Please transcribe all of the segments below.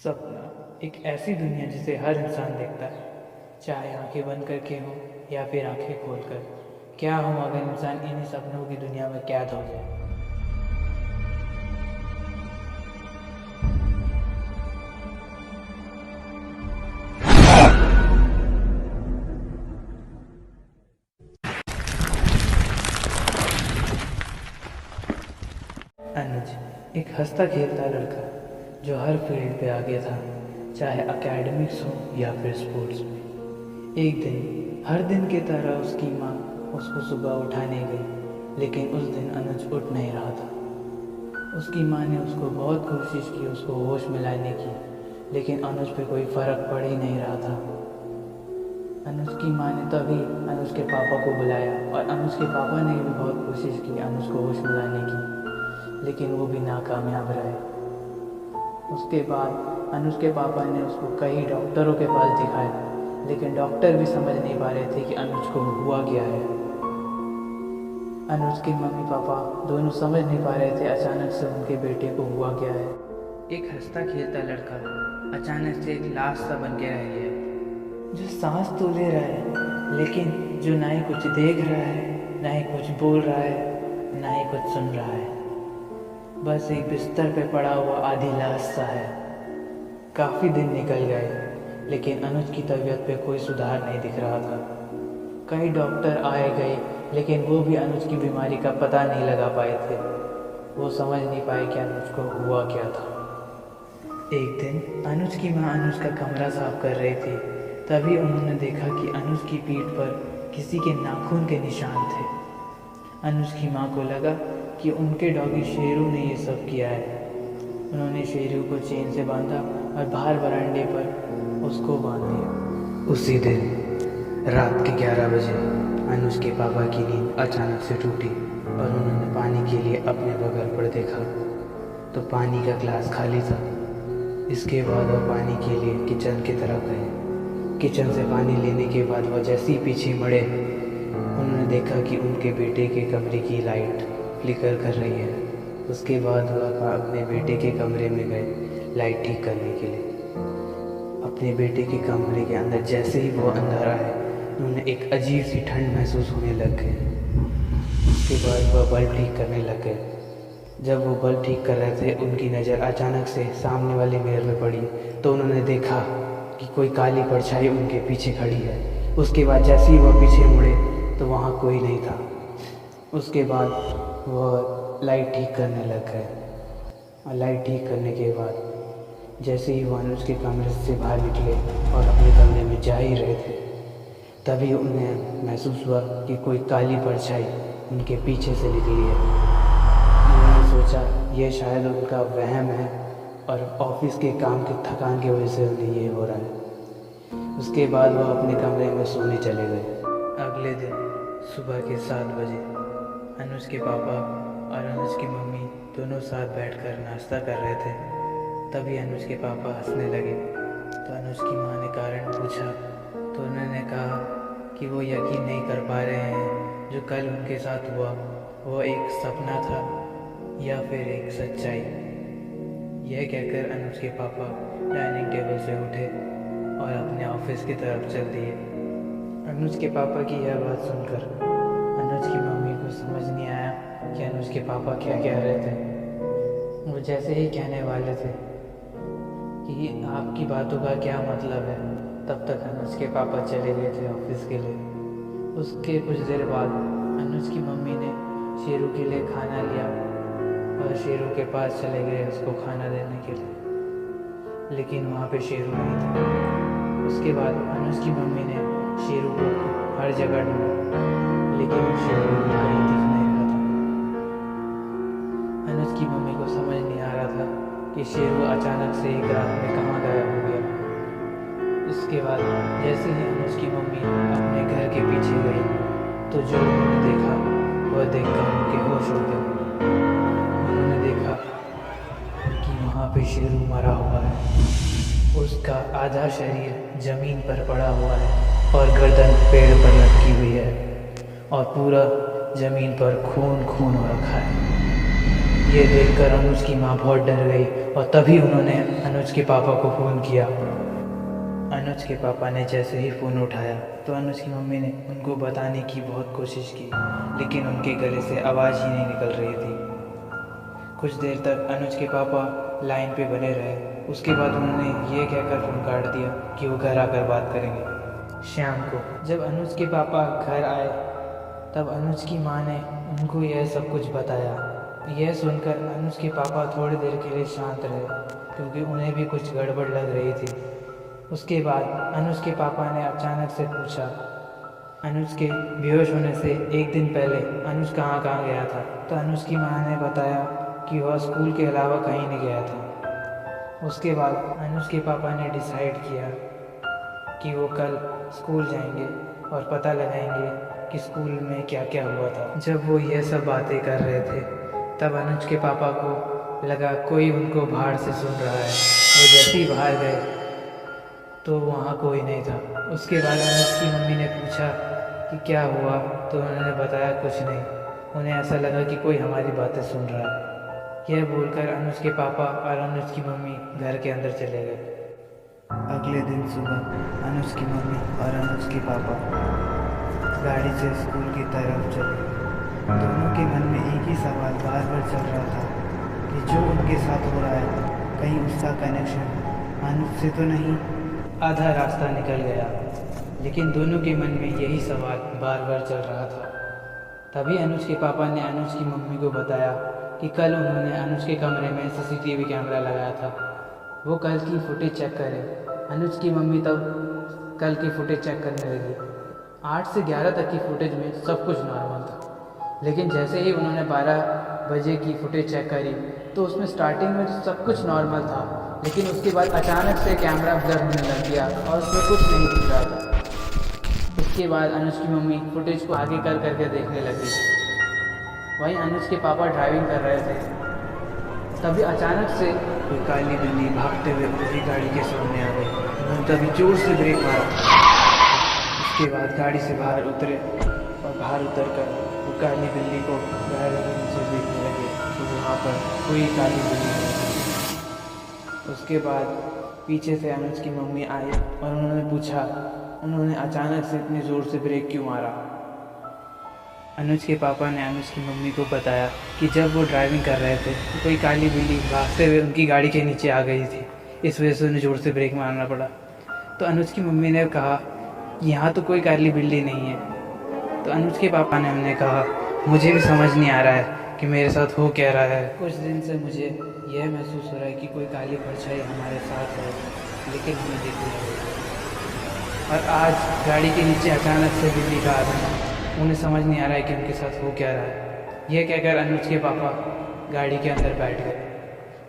सपना एक ऐसी दुनिया जिसे हर इंसान देखता है, चाहे आंखें बंद करके हो या फिर आंखें खोलकर। क्या हो अगर इंसान इन्हीं सपनों की दुनिया में कैद हो जाए। अनुज एक हंसता खेलता लड़का जो हर फील्ड पे आगे था, चाहे एकेडमिक्स हो या फिर स्पोर्ट्स में। एक दिन हर दिन की तरह उसकी माँ उसको सुबह उठाने गई, लेकिन उस दिन अनुज उठ नहीं रहा था। उसकी माँ ने उसको बहुत कोशिश की उसको होश में लाने की, लेकिन अनुज पे कोई फ़र्क पड़ ही नहीं रहा था। अनुज की माँ ने तभी अनुज के पापा को बुलाया और अनुज के पापा ने भी बहुत कोशिश की अनुज को होश में लाने की, लेकिन वो भी नाकामयाब रहे। उसके बाद अनुज के पापा ने उसको कई डॉक्टरों के पास दिखाया, लेकिन डॉक्टर भी समझ नहीं पा रहे थे कि अनुज को हुआ क्या है। अनुज के मम्मी पापा दोनों समझ नहीं पा रहे थे अचानक से उनके बेटे को हुआ क्या है। एक हंसता खेलता लड़का अचानक से एक लाश सा बन के रह गया, जो सांस तो ले रहा है, लेकिन जो ना ही कुछ देख रहा है, ना ही कुछ बोल रहा है, ना ही कुछ सुन रहा है। बस एक बिस्तर पे पड़ा हुआ आधी लाश सा है। काफ़ी दिन निकल गए, लेकिन अनुज की तबीयत पे कोई सुधार नहीं दिख रहा था। कई डॉक्टर आए गए, लेकिन वो भी अनुज की बीमारी का पता नहीं लगा पाए थे। वो समझ नहीं पाए कि अनुज को हुआ क्या था। एक दिन अनुज की माँ अनुज का कमरा साफ कर रही थी, तभी उन्होंने देखा कि अनुज की पीठ पर किसी के नाखून के निशान थे। अनुज की माँ को लगा कि उनके डॉगी शेरू ने ये सब किया है। उन्होंने शेरू को चेन से बांधा और बाहर बरामदे पर उसको बांध दिया। उसी दिन रात के 11 बजे अनुज के पापा की नींद अचानक से टूटी और उन्होंने पानी के लिए अपने बगल पर देखा तो पानी का ग्लास खाली था। इसके बाद वह पानी के लिए किचन की तरफ गए। किचन से पानी लेने के बाद वह जैसे ही पीछे मुड़े, उन्होंने देखा कि उनके बेटे के कमरे की लाइट फ्लिकर कर रही है। उसके बाद वह अपने बेटे के कमरे में गए लाइट ठीक करने के लिए। अपने बेटे के कमरे के अंदर जैसे ही वो अंदर आए, उन्हें एक अजीब सी ठंड महसूस होने लग गई। उसके बाद वह बल्ब ठीक करने लग गए। जब वो बल्ब ठीक कर रहे थे, उनकी नज़र अचानक से सामने वाले मिरर में पड़ी, तो उन्होंने देखा कि कोई काली परछाई उनके पीछे खड़ी है। उसके बाद जैसे ही वह पीछे मुड़े तो वहाँ कोई नहीं था। उसके बाद वह लाइट ठीक करने लग गए और लाइट ठीक करने के बाद जैसे ही वह अनुज के कमरे से बाहर निकले और अपने कमरे में जा ही रहे थे, तभी उन्हें महसूस हुआ कि कोई काली परछाई उनके पीछे से निकली है। उन्होंने सोचा यह शायद उनका वहम है और ऑफिस के काम की थकान की वजह से उन्हें ये हो रहा है। उसके बाद वह अपने कमरे में सोने चले गए। अगले दिन सुबह के 7 बजे अनुज के पापा और अनुज की मम्मी दोनों साथ बैठकर नाश्ता कर रहे थे। तभी अनुज के पापा हंसने लगे, तो अनुज की माँ ने कारण पूछा, तो उन्होंने कहा कि वो यकीन नहीं कर पा रहे हैं जो कल उनके साथ हुआ वो एक सपना था या फिर एक सच्चाई। यह कहकर अनुज के पापा डाइनिंग टेबल से उठे और अपने ऑफिस की तरफ चल दिए। अनुज के पापा की यह बात सुनकर अनुज की मम्मी को समझ नहीं आया कि अनुज के पापा क्या कह रहे थे। वो जैसे ही कहने वाले थे कि आपकी बातों का क्या मतलब है, तब तक अनुज के पापा चले गए थे ऑफिस के लिए। उसके कुछ देर बाद अनुज की मम्मी ने शेरू के लिए खाना लिया और शेरू के पास चले गए उसको खाना देने के लिए, लेकिन वहाँ पे शेरू नहीं था। उसके बाद अनुज की मम्मी ने शेरू को हर जगह ढूंढा, लेकिन शेरू कहीं दिख नहीं रहा था। अनुज की मम्मी को समझ नहीं आ रहा था कि शेरू अचानक से एक रात में कहाँ गायब हो गया। उसके बाद जैसे ही अनुज की मम्मी अपने घर के पीछे गई, तो जो उन्होंने देखा वह देखकर उनके होश उड़ गए। उन्होंने देखा कि वहाँ पे शेरू मरा हुआ है। उसका आधा शरीर जमीन पर पड़ा हुआ है और गर्दन पेड़ पर लटकी हुई है और पूरा ज़मीन पर खून खून हो रखा है। ये देखकर अनुज की माँ बहुत डर गई और तभी उन्होंने अनुज के पापा को फ़ोन किया। अनुज के पापा ने जैसे ही फ़ोन उठाया तो अनुज की मम्मी ने उनको बताने की बहुत कोशिश की, लेकिन उनके गले से आवाज़ ही नहीं निकल रही थी। कुछ देर तक अनुज के पापा लाइन पे बने रहे। उसके बाद उन्होंने ये कहकर फ़ोन काट दिया कि वो घर आकर बात करेंगे। शाम को जब अनुज के पापा घर आए तब अनुज की माँ ने उनको यह सब कुछ बताया। यह सुनकर अनुज के पापा थोड़ी देर के लिए शांत रहे, क्योंकि उन्हें भी कुछ गड़बड़ लग रही थी। उसके बाद अनुज के पापा ने अचानक से पूछा, अनुज के बेहोश होने से एक दिन पहले अनुज कहाँ कहाँ गया था। तो अनुज की माँ ने बताया कि वह स्कूल के अलावा कहीं नहीं गया था। उसके बाद अनुज के पापा ने डिसाइड किया कि वो कल स्कूल जाएंगे और पता लगाएंगे कि स्कूल में क्या क्या हुआ था। जब वो ये सब बातें कर रहे थे तब अनुज के पापा को लगा कोई उनको बाहर से सुन रहा है। वो जैसे ही बाहर गए तो वहाँ कोई नहीं था। उसके बाद अनुज की मम्मी ने पूछा कि क्या हुआ, तो उन्होंने बताया कुछ नहीं। उन्हें ऐसा लगा कि कोई हमारी बातें सुन रहा है। यह बोलकर अनुज के पापा और अनुज की मम्मी घर के अंदर चले गए। अगले दिन सुबह अनुज की मम्मी और अनुज के पापा गाड़ी से स्कूल की तरफ चले। दोनों के मन में एक ही सवाल बार बार चल रहा था कि जो उनके साथ हो रहा है कहीं उसका कनेक्शन अनुज से तो नहीं। आधा रास्ता निकल गया, लेकिन दोनों के मन में यही सवाल बार बार चल रहा था। तभी अनुज के पापा ने अनुज की मम्मी को बताया कि कल उन्होंने अनुज के कमरे में सीसीटीवी कैमरा लगाया था, वो कल की फुटेज चेक करें। अनुज की मम्मी तब कल की फुटेज चेक करने लगी। 8 से 11 तक की फुटेज में सब कुछ नॉर्मल था, लेकिन जैसे ही उन्होंने 12 बजे की फुटेज चेक करी तो उसमें स्टार्टिंग में सब कुछ नॉर्मल था, लेकिन उसके बाद अचानक से कैमरा ब्लर होने लग गया और उसमें कुछ नहीं दिख रहा था। उसके बाद अनुज की मम्मी फुटेज को आगे कर करके देखने लगी। वहीं अनुज के पापा ड्राइविंग कर रहे थे। तभी अचानक से कोई काली बिल्ली भागते हुए उनकी गाड़ी के सामने आ गई। उन्होंने तभी जोर से ब्रेक मारा। उसके बाद गाड़ी से बाहर उतरे और बाहर उतरकर वो काली बिल्ली को गाड़ी के नीचे देखने लगे, तो वहाँ पर कोई काली बिल्ली नहीं थी। उसके बाद पीछे से अनुज की मम्मी आई और उन्होंने पूछा, उन्होंने अचानक से इतनी ज़ोर से ब्रेक क्यों मारा। अनुज के पापा ने अनुज की मम्मी को बताया कि जब वो ड्राइविंग कर रहे थे तो कोई काली बिल्ली भागते हुए उनकी गाड़ी के नीचे आ गई थी, इस वजह से उन्हें ज़ोर से ब्रेक मारना पड़ा। तो अनुज की मम्मी ने कहा यहाँ तो कोई काली बिल्ली नहीं है। तो अनुज के पापा ने हमने कहा मुझे भी समझ नहीं आ रहा है कि मेरे साथ हो क्या रहा है। कुछ दिन से मुझे यह महसूस हो रहा है कि कोई काली परछाई हमारे साथ है, लेकिन हमें दिख नहीं रही। और आज गाड़ी के नीचे अचानक से बिल्ली का आना, उन्हें समझ नहीं आ रहा है कि उनके साथ हो क्या रहा है। यह कहकर अनुज के पापा गाड़ी के अंदर बैठ गए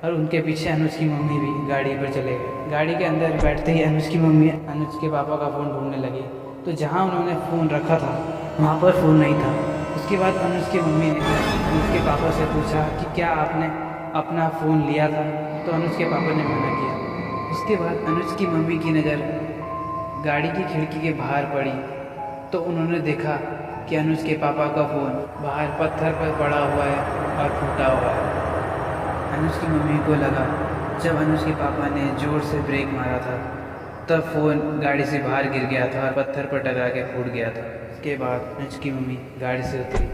और उनके पीछे अनुज की मम्मी भी गाड़ी पर चले गए। गाड़ी के अंदर बैठते ही अनुज की मम्मी अनुज के पापा का फ़ोन ढूंढने लगी, तो जहाँ उन्होंने फ़ोन रखा था वहाँ पर फ़ोन नहीं था। उसके बाद अनुज की मम्मी ने अनुज के पापा से पूछा कि क्या आपने अपना फ़ोन लिया था, तो अनुज के पापा ने मना किया। उसके बाद अनुज की मम्मी की नज़र गाड़ी की खिड़की के बाहर पड़ी, तो उन्होंने देखा कि अनुज के पापा का फ़ोन बाहर पत्थर पर पड़ा हुआ है और फूटा हुआ है। अनुज की मम्मी को लगा जब अनुज के पापा ने ज़ोर से ब्रेक मारा था तब फ़ोन गाड़ी से बाहर गिर गया था और पत्थर पर टकरा के फूट गया था। उसके बाद अनुज की मम्मी गाड़ी से उतरी,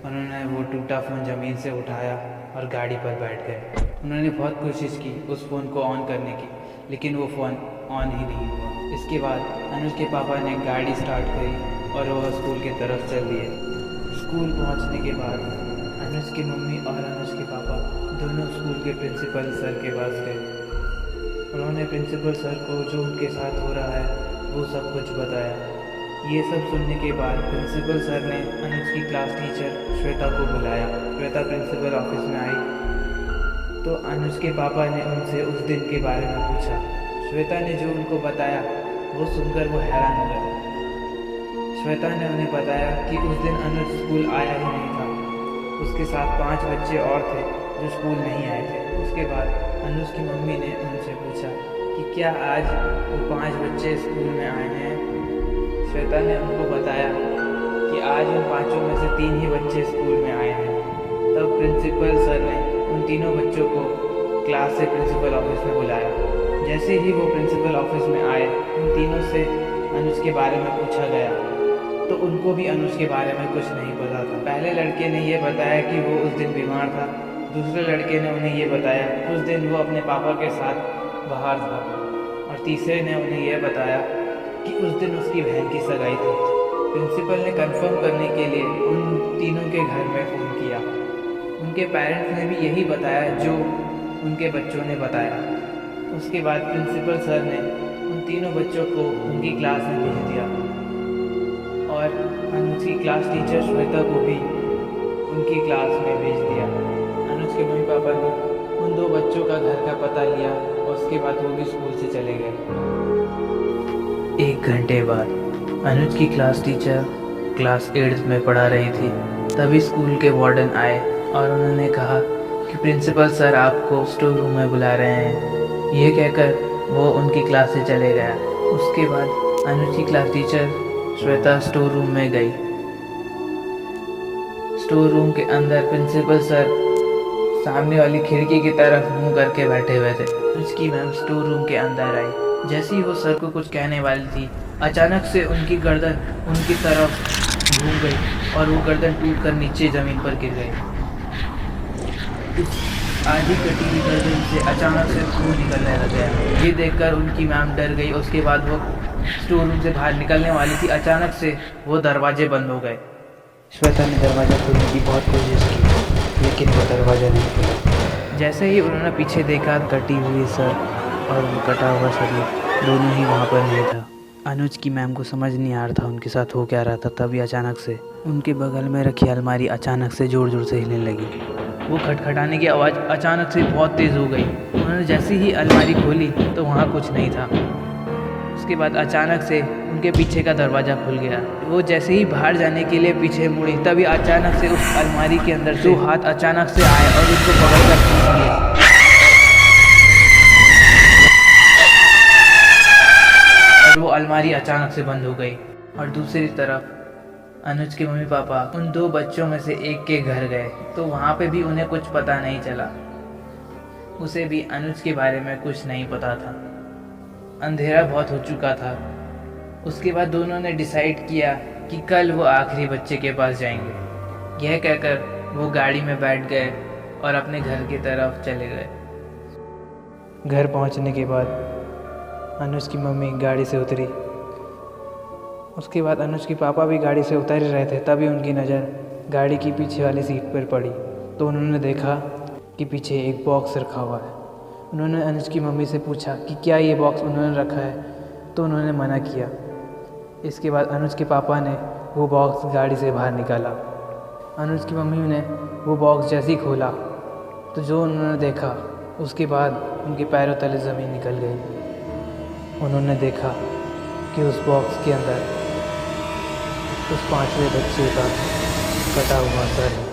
उन्होंने वो टूटा फ़ोन ज़मीन से उठाया और गाड़ी पर बैठ गए। उन्होंने बहुत कोशिश की उस फ़ोन को ऑन करने की, लेकिन वो फ़ोन ऑन ही नहीं हुआ। इसके बाद अनुज के पापा ने गाड़ी स्टार्ट करी और वह स्कूल की तरफ चल दिए। स्कूल पहुंचने के बाद अनुज की मम्मी और अनुज के पापा दोनों स्कूल के प्रिंसिपल सर के पास गए। उन्होंने प्रिंसिपल सर को जो उनके साथ हो रहा है वो सब कुछ बताया। ये सब सुनने के बाद प्रिंसिपल सर ने अनुज की क्लास टीचर श्वेता को बुलाया। श्वेता प्रिंसिपल ऑफिस में आई तो अनुज के पापा ने उनसे उस दिन के बारे में पूछा। श्वेता ने जो उनको बताया वो सुनकर वो हैरान हो गए। श्वेता ने उन्हें बताया कि उस दिन अनुज स्कूल आया ही नहीं था, उसके साथ 5 बच्चे और थे जो स्कूल नहीं आए थे। उसके बाद अनुज की मम्मी ने उनसे पूछा कि क्या आज वो 5 बच्चे स्कूल में आए हैं। श्वेता ने उनको बताया कि आज उन 5 में से 3 ही बच्चे स्कूल में आए हैं। तब प्रिंसिपल सर ने उन तीनों बच्चों को क्लास से प्रिंसिपल ऑफिस में बुलाया। जैसे ही वो प्रिंसिपल ऑफिस में आए, उन तीनों से अनुज के बारे में पूछा गया तो उनको भी अनुज के बारे में कुछ नहीं पता था। पहले लड़के ने ये बताया कि वो उस दिन बीमार था, दूसरे लड़के ने उन्हें ये बताया उस दिन वो अपने पापा के साथ बाहर था, और तीसरे ने उन्हें यह बताया कि उस दिन उसकी बहन की सगाई थी। प्रिंसिपल ने कंफर्म करने के लिए उन तीनों के घर में फ़ोन किया। उनके पेरेंट्स ने भी यही बताया जो उनके बच्चों ने बताया। उसके बाद प्रिंसिपल सर ने उन तीनों बच्चों को उनकी क्लास में भेज दिया, और अनुज की क्लास टीचर श्वेता को भी उनकी क्लास में भेज दिया। अनुज के मम्मी पापा ने उन दो बच्चों का घर का पता लिया, और उसके बाद वो भी स्कूल से चले गए। 1 घंटे बाद अनुज की क्लास टीचर क्लास 8th में पढ़ा रही थी। तभी स्कूल के वार्डन आए और उन्होंने कहा कि प्रिंसिपल सर आपको स्टोर रूम में बुला रहे हैं। ये कहकर वो उनकी क्लास से चले गया। उसके बाद अनुज की class teacher Shweta store room में गई। स्टोर रूम के अंदर प्रिंसिपल सर सामने वाली खिड़की की तरफ मुंह करके बैठे हुए थे। उसकी मैम स्टोर रूम के अंदर आई। जैसे ही वो सर को कुछ कहने वाली थी, अचानक से उनकी गर्दन उनकी तरफ घूम गई और वो गर्दन टूटकर नीचे ज़मीन पर गिर गई। उस आधी कटी हुई गर्दन से अचानक से खून निकलने लग गया। ये देखकर उनकी मैम डर गई। उसके बाद वो स्टोर रूम से बाहर निकलने वाली थी, अचानक से वो दरवाजे बंद हो गए। श्वेता ने दरवाज़ा खोलने की बहुत कोशिश की, लेकिन वो दरवाज़ा नहीं खुला। जैसे ही उन्होंने पीछे देखा, कटी हुई सर और वो कटा हुआ शरीर दोनों ही वहाँ पर नहीं था। अनुज की मैम को समझ नहीं आ रहा था उनके साथ हो क्या रहा था। तभी अचानक से उनके बगल में रखी अलमारी अचानक से ज़ोर ज़ोर से हिलने लगी। वो खटखटाने की आवाज़ अचानक से बहुत तेज़ हो गई। उन्होंने जैसे ही अलमारी खोली तो वहाँ कुछ नहीं था। उसके बाद अचानक से उनके पीछे का दरवाज़ा खुल गया। वो जैसे ही बाहर जाने के लिए पीछे मुड़ी, तभी अचानक से उस अलमारी के अंदर से 2 हाथ अचानक से आए और उसको पकड़कर खींच लिया। और वो अलमारी अचानक से बंद हो गई। और दूसरी तरफ अनुज के मम्मी पापा उन 2 बच्चों में से एक के घर गए, तो वहाँ पे भी उन्हें कुछ पता नहीं चला। उसे भी अनुज के बारे में कुछ नहीं पता था। अंधेरा बहुत हो चुका था। उसके बाद दोनों ने डिसाइड किया कि कल वो आखिरी बच्चे के पास जाएंगे। यह कहकर वो गाड़ी में बैठ गए और अपने घर की तरफ चले गए। घर पहुंचने के बाद अनुज की मम्मी गाड़ी से उतरी। उसके बाद अनुज के पापा भी गाड़ी से उतर रहे थे। तभी उनकी नज़र गाड़ी की पीछे वाली सीट पर पड़ी, तो उन्होंने देखा कि पीछे एक बॉक्स रखा हुआ है। उन्होंने अनुज की मम्मी से पूछा कि क्या ये बॉक्स उन्होंने रखा है, तो उन्होंने मना किया। इसके बाद अनुज के पापा ने वो बॉक्स गाड़ी से बाहर निकाला। अनुज की मम्मी ने वो बॉक्स जैसे ही खोला तो जो उन्होंने देखा, उसके बाद उनके पैरों तले ज़मीन निकल गई। उन्होंने देखा कि उस बॉक्स के अंदर उस 5वें बच्चे का कटा हुआ सर है।